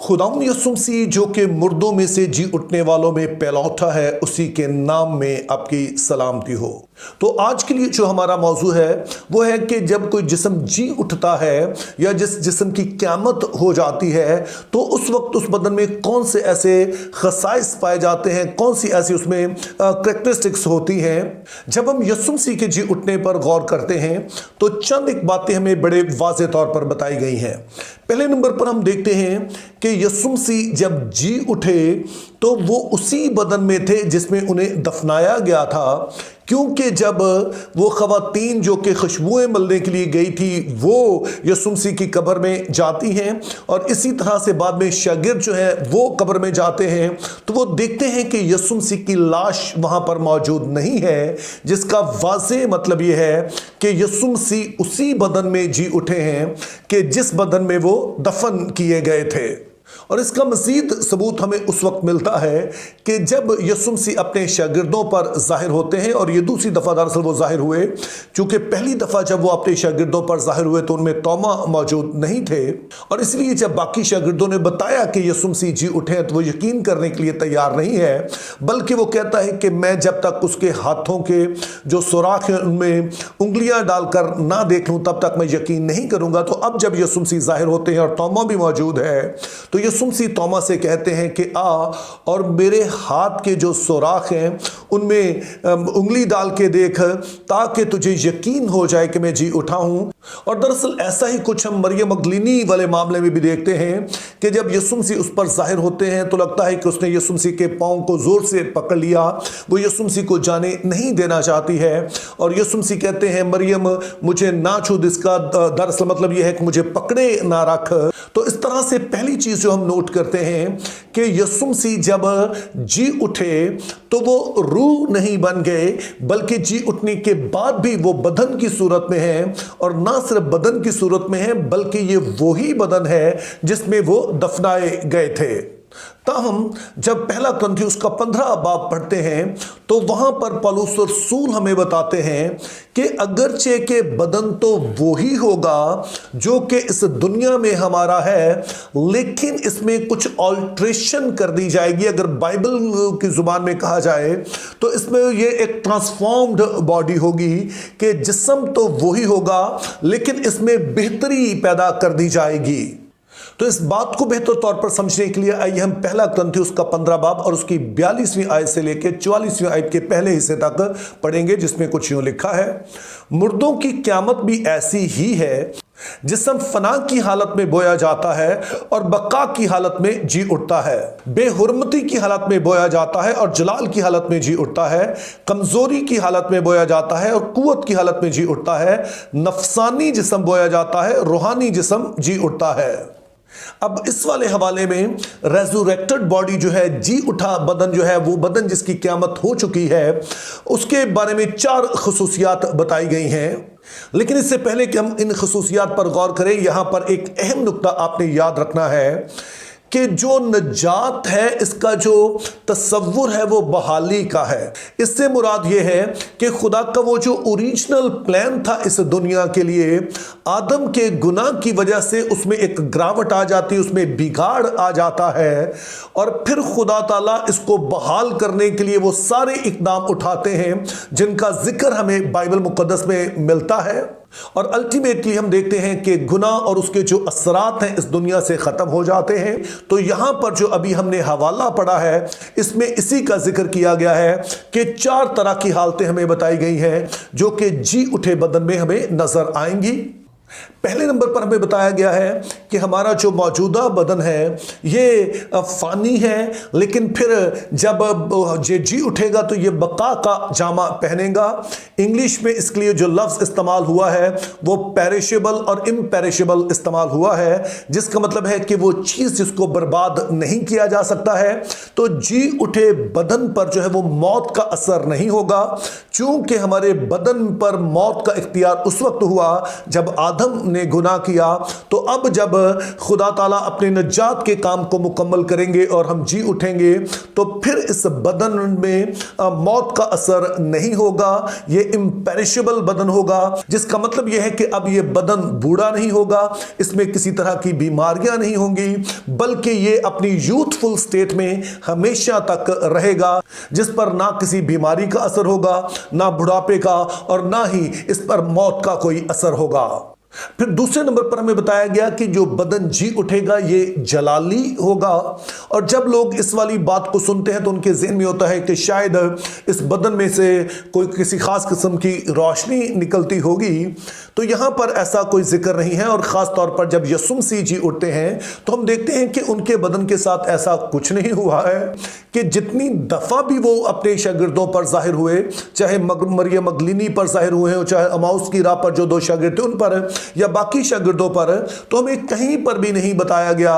खुदावंद यीशु मसीह जो कि मुर्दों में से जी उठने वालों में पहलौठा है, उसी के नाम में आपकी सलामती हो। तो आज के लिए जो हमारा मौजू है वो है कि जब कोई जिस्म जी उठता है या जिस जिस्म की क़यामत हो जाती है तो उस वक्त उस बदन में कौन से ऐसे खसाइस पाए जाते हैं, कौन सी ऐसी उसमें करैक्टरिस्टिक्स होती हैं। जब हम यीशु मसीह के जी उठने पर गौर करते हैं तो चंद एक बातें हमें बड़े वाज़ेह तौर पर बताई गई हैं। पहले नंबर पर हम देखते हैं कि यीशु मसीह जब जी उठे तो वो उसी बदन में थे जिसमें उन्हें दफनाया गया था, क्योंकि जब वो ख़वातीन जो कि खुशबुएं मलने के लिए गई थी वो यीशु मसीह की कब्र में जाती हैं और इसी तरह से बाद में शागिर्द जो है वो कब्र में जाते हैं तो वो देखते हैं कि यीशु मसीह की लाश वहाँ पर मौजूद नहीं है, जिसका वाज़ेह मतलब ये है कि यीशु मसीह उसी बदन में जी उठे हैं कि जिस बदन में वो दफन किए गए थे। और इसका मज़ीद सबूत हमें उस वक्त मिलता है कि जब यीशु मसीह अपने शागिर्दों पर ज़ाहिर होते हैं, और ये दूसरी दफ़ा दरअसल वो ज़ाहिर हुए, क्योंकि पहली दफ़ा जब वो अपने शागिर्दों पर ज़ाहिर हुए तो उनमें तोमा मौजूद नहीं थे, और इसलिए जब बाकी शागिर्दों ने बताया कि यीशु मसीह जी उठे हैं तो वो यकीन करने के लिए तैयार नहीं है, बल्कि वो कहता है कि मैं जब तक उसके हाथों के जो सुराख हैं उनमें उंगलियां डालकर ना देख लूँ तब तक मैं यकीन नहीं करूँगा। तो अब जब यीशु मसीह ज़ाहिर होते हैं और तोमा भी मौजूद है तो यीशु मसीह तोमा से कहते हैं कि आ और मेरे हाथ के जो सुराख हैं उनमें उंगली डाल के देख, ताकि तुझे यकीन हो जाए कि मैं जी उठा हूं। और दरअसल ऐसा ही कुछ हम मरियम मगदलीनी वाले मामले में भी देखते हैं कि जब यीशु मसीह उस पर जाहिर होते हैं तो लगता है कि उसने यीशु मसीह के पांव को जोर से पकड़ लिया, वो यीशु मसीह को जाने नहीं देना चाहती है और यीशु मसीह कहते हैं मरियम मुझे ना छू, इसका दरअसल मतलब यह है कि मुझे पकड़े ना रख। तो इस तरह से पहली चीज जो हम नोट करते हैं कि यीशु मसीह जब जी उठे तो वो रूह नहीं बन गए, बल्कि जी उठने के बाद भी वो बदन की सूरत में है, और ना सिर्फ बदन की सूरत में है बल्कि ये वही बदन है जिसमें वो दफनाए गए थे। ताहम जब पहला कुरिन्थियों का 15 बाब पढ़ते हैं तो वहां पर पौलुस रसूल हमें बताते हैं कि अगरचे के बदन तो वो ही होगा जो कि इस दुनिया में हमारा है, लेकिन इसमें कुछ ऑल्ट्रेशन कर दी जाएगी। अगर बाइबल की जुबान में कहा जाए तो इसमें ये एक ट्रांसफॉर्म्ड बॉडी होगी कि जिस्म तो वही होगा लेकिन इसमें बेहतरी पैदा कर दी जाएगी। तो इस बात को बेहतर तौर पर समझने के लिए आइए हम पहला कुरिन्थियों का 15 बाब और उसकी 42वीं आयत से लेकर 44वीं आयत के पहले हिस्से तक पढ़ेंगे, जिसमें कुछ यूं लिखा है, मुर्दों की क़यामत भी ऐसी ही है, जिस्म फना की हालत में बोया जाता है और बका की हालत में जी उठता है, बेहुरमती की हालत में बोया जाता है और जलाल की हालत में जी उठता है, कमजोरी की हालत में बोया जाता है और कुव्वत की हालत में जी उठता है, नफसानी जिस्म बोया जाता है, रूहानी जिस्म जी उठता है। अब इस वाले हवाले में रेज़ुरेक्टेड बॉडी जो है, जी उठा बदन जो है, वो बदन जिसकी क़यामत हो चुकी है, उसके बारे में 4 खुसूसियात बताई गई हैं। लेकिन इससे पहले कि हम इन खुसूसियात पर गौर करें, यहां पर एक अहम नुक्ता आपने याद रखना है कि जो नजात है इसका जो तसव्वुर है वो बहाली का है। इससे मुराद ये है कि खुदा का वो जो ओरिजिनल प्लान था इस दुनिया के लिए, आदम के गुनाह की वजह से उसमें एक गिरावट आ जाती है, उसमें बिगाड़ आ जाता है, और फिर खुदा ताला इसको बहाल करने के लिए वो सारे इक़दाम उठाते हैं जिनका जिक्र हमें बाइबल मुक़द्दस में मिलता है। और अल्टीमेटली हम देखते हैं कि गुनाह और उसके जो असरात हैं इस दुनिया से ख़त्म हो जाते हैं। तो यहाँ पर जो अभी हमने हवाला पढ़ा है इसमें इसी का जिक्र किया गया है कि 4 तरह की हालतें हमें बताई गई हैं जो कि जी उठे बदन में हमें नज़र आएंगी। पहले नंबर पर हमें बताया गया है कि हमारा जो मौजूदा बदन है ये फ़ानी है, लेकिन फिर जब ये जी उठेगा तो ये बका का जामा पहनेगा। इंग्लिश में इसके लिए जो लफ्ज़ इस्तेमाल हुआ है वो पेरिशेबल और इम्पेरिशेबल इस्तेमाल हुआ है, जिसका मतलब है कि वो चीज़ जिसको बर्बाद नहीं किया जा सकता है। तो जी उठे बदन पर जो है वो मौत का असर नहीं होगा, चूँकि हमारे बदन पर मौत का इख्तियार उस वक्त हुआ जब आदम ने गुनाह किया, तो अब जब खुदा ताला अपने निजात के काम को मुकम्मल करेंगे और हम जी उठेंगे, तो फिर इस बदन में मौत का असर नहीं होगा। ये इम्पेरिशेबल बदन होगा, जिसका मतलब यह है कि अब ये बदन बूढ़ा नहीं होगा, इसमें किसी तरह की बीमारियां नहीं होंगी, बल्कि ये अपनी यूथफुल स्टेट में हमेशा तक रहेगा, जिस पर ना किसी बीमारी का असर होगा, ना बुढ़ापे का, और ना ही इस पर मौत का कोई असर होगा। फिर दूसरे नंबर पर हमें बताया गया कि जो बदन जी उठेगा ये जलाली होगा। और जब लोग इस वाली बात को सुनते हैं तो उनके ज़हन में होता है कि शायद इस बदन में से कोई किसी खास किस्म की रोशनी निकलती होगी। तो यहाँ पर ऐसा कोई जिक्र नहीं है। और ख़ास तौर पर जब यीशु मसीह जी उठते हैं तो हम देखते हैं कि उनके बदन के साथ ऐसा कुछ नहीं हुआ है कि जितनी दफ़ा भी वो अपने शागिर्दों पर जाहिर हुए, चाहे मरियम मगदलीनी पर जाहिर हुए हो, चाहे अमाउस की राह पर जो 2 शागिर्द थे उन पर, या बाकी शागिर्दों पर, तो हमें कहीं पर भी नहीं बताया गया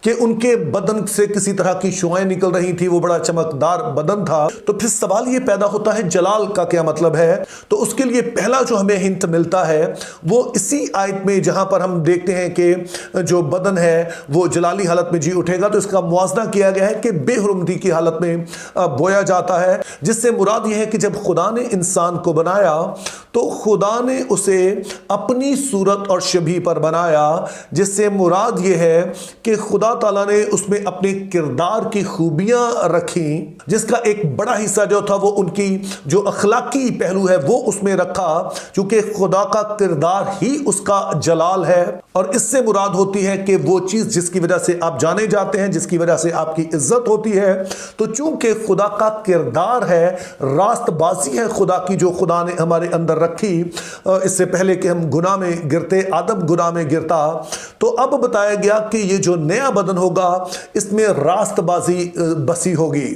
कि उनके बदन से किसी तरह की शुआएं निकल रही थी, वो बड़ा चमकदार बदन था। तो फिर सवाल ये पैदा होता है जलाल का क्या मतलब है। तो उसके लिए पहला जो हमें हिंट मिलता है वो इसी आयत में, जहां पर हम देखते हैं कि जो बदन है वो जलाली हालत में जी उठेगा, तो इसका मुआवजा किया गया है कि बेहुरमती की हालत में बोया जाता है, जिससे मुराद यह है कि जब खुदा ने इंसान को बनाया तो खुदा ने उसे अपनी सूरत और शबीह पर बनाया, जिससे मुराद यह है कि खुदा ताला ने उसमें अपने किरदार की खूबियां रखी, जिसका एक बड़ा हिस्सा जो था वो उनकी जो अखलाकी पहलू है वो उसमें रखा, क्योंकि खुदा का किरदार ही उसका जलाल है। और इससे मुराद होती है कि वो चीज़ जिसकी वजह से आप जाने जाते हैं, जिसकी वजह से आपकी इज्जत होती है। तो चूंकि खुदा का किरदार है, रास्तबाजी है खुदा की जो खुदा ने हमारे अंदर रखी, इससे पहले कि हम गुनाह में गिरते, आदम गुनाह में गिरता, तो अब बताया गया कि ये जो नया बदन होगा इसमें रास्तबाजी बसी होगी।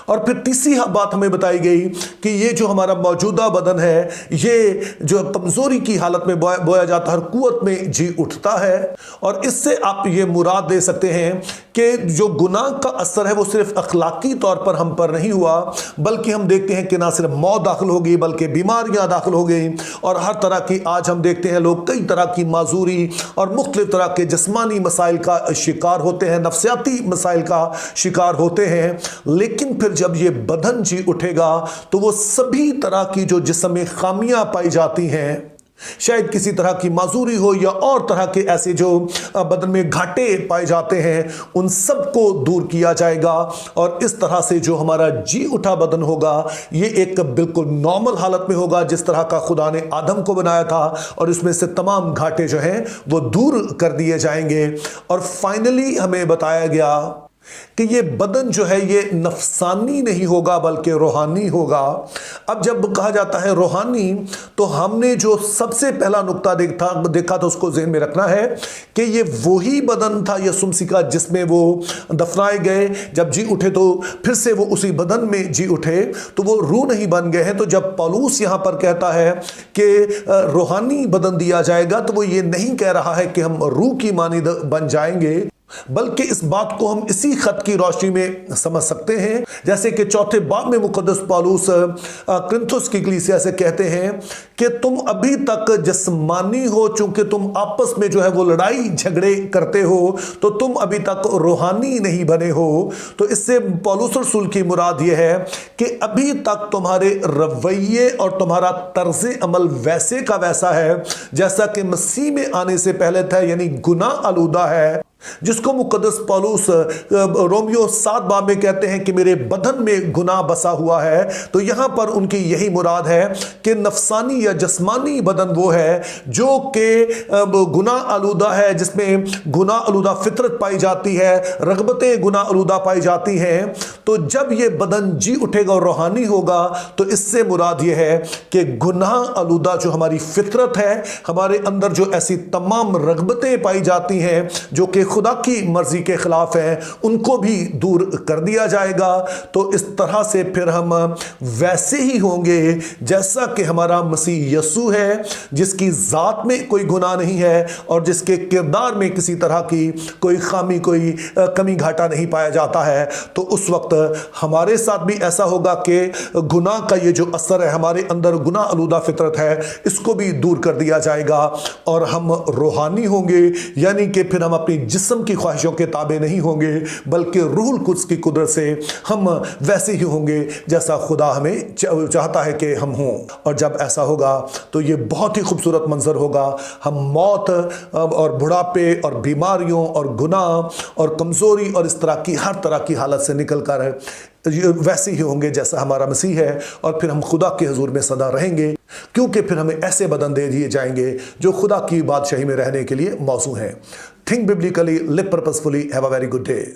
और फिर तीसरी बात हमें बताई गई कि ये जो हमारा मौजूदा बदन है ये जो कमज़ोरी की हालत में बोया जाता है, हर कुव्वत में जी उठता है। और इससे आप ये मुराद दे सकते हैं कि जो गुनाह का असर है वो सिर्फ अखलाकी तौर पर हम पर नहीं हुआ, बल्कि हम देखते हैं कि ना सिर्फ मौत दाखिल हो गई बल्कि बीमारियां दाखिल हो गई। और हर तरह की, आज हम देखते हैं लोग कई तरह की माजूरी और मुख्तलिफ तरह के जिस्मानी मसाइल का शिकार होते हैं, नफ्सियाती मसाइल का शिकार होते हैं। लेकिन फिर जब ये बदन जी उठेगा तो वो सभी तरह की जो जिस्म में खामियां पाई जाती हैं, शायद किसी तरह की माजूरी हो या और तरह के ऐसे जो बदन में घाटे पाए जाते हैं, उन सब को दूर किया जाएगा। और इस तरह से जो हमारा जी उठा बदन होगा ये एक बिल्कुल नॉर्मल हालत में होगा, जिस तरह का खुदा ने आदम को बनाया था, और इसमें से तमाम घाटे जो हैं वो दूर कर दिए जाएंगे। और फाइनली हमें बताया गया कि ये बदन जो है ये नफसानी नहीं होगा बल्कि रूहानी होगा। अब जब कहा जाता है रूहानी, तो हमने जो सबसे पहला नुक्ता देखा था उसको ज़हन में रखना है कि ये वही बदन था यीशु मसीह का जिसमें वो दफनाए गए। जब जी उठे तो फिर से वो उसी बदन में जी उठे, तो वो रूह नहीं बन गए हैं। तो जब पौलुस यहाँ पर कहता है कि रूहानी बदन दिया जाएगा, तो वो ये नहीं कह रहा है कि हम रूह की मानिंद बन जाएंगे, बल्कि इस बात को हम इसी खत की रोशनी में समझ सकते हैं, जैसे कि 4 बाब में मुकद्दस पौलुस कुरिन्थुस की कलीसिया से कहते हैं कि तुम अभी तक जिस्मानी हो, चूंकि तुम आपस में जो है वो लड़ाई झगड़े करते हो, तो तुम अभी तक रूहानी नहीं बने हो। तो इससे पौलुस रसूल की मुराद यह है कि अभी तक तुम्हारे रवैये और तुम्हारा तर्ज अमल वैसे का वैसा है जैसा कि मसीह में आने से पहले था, यानी गुनाह आलूदा है, जिसको मुकद्दस पौलुस रोमियो 7 बाब में कहते हैं कि मेरे बदन में गुनाह बसा हुआ है। तो यहां पर उनकी यही मुराद है कि नफसानी या जिस्मानी बदन वो है जो कि गुनाह आलूदा है, जिसमें गुनाह आलूदा फितरत पाई जाती है, रगबतें गुनाह आलूदा पाई जाती हैं। तो जब ये बदन जी उठेगा और रूहानी होगा, तो इससे मुराद ये है कि गुनाह आलूदा जो हमारी फितरत है, हमारे अंदर जो ऐसी तमाम रगबतें पाई जाती हैं जो कि खुदा की मर्जी के खिलाफ है, उनको भी दूर कर दिया जाएगा। तो इस तरह से फिर हम वैसे ही होंगे जैसा कि हमारा मसीह यीशु है, जिसकी जात में कोई गुनाह नहीं है और जिसके किरदार में किसी तरह की कोई खामी, कोई कमी घाटा नहीं पाया जाता है। तो उस वक्त वक्त हमारे साथ भी ऐसा होगा कि गुनाह का ये जो असर है, हमारे अंदर गुनाह आलूदा फितरत है, इसको भी दूर कर दिया जाएगा और हम रूहानी होंगे। यानी कि फिर हम अपनी जिस्म की ख्वाहिशों के ताबे नहीं होंगे, बल्कि रूहुल कुद्स की कुदरत से हम वैसे ही होंगे जैसा खुदा हमें चाहता है कि हम हों। और जब ऐसा होगा तो ये बहुत ही खूबसूरत मंजर होगा। हम मौत और बुढ़ापे और बीमारियों और गुनाह और कमज़ोरी और इस तरह की हर तरह की हालत से निकल कर वैसे ही होंगे जैसा हमारा मसीह है। और फिर हम खुदा के हुजूर में सदा रहेंगे, क्योंकि फिर हमें ऐसे बदन दे दिए जाएंगे जो खुदा की बादशाही में रहने के लिए मौजू हैं। Think biblically, live purposefully, have a very good day.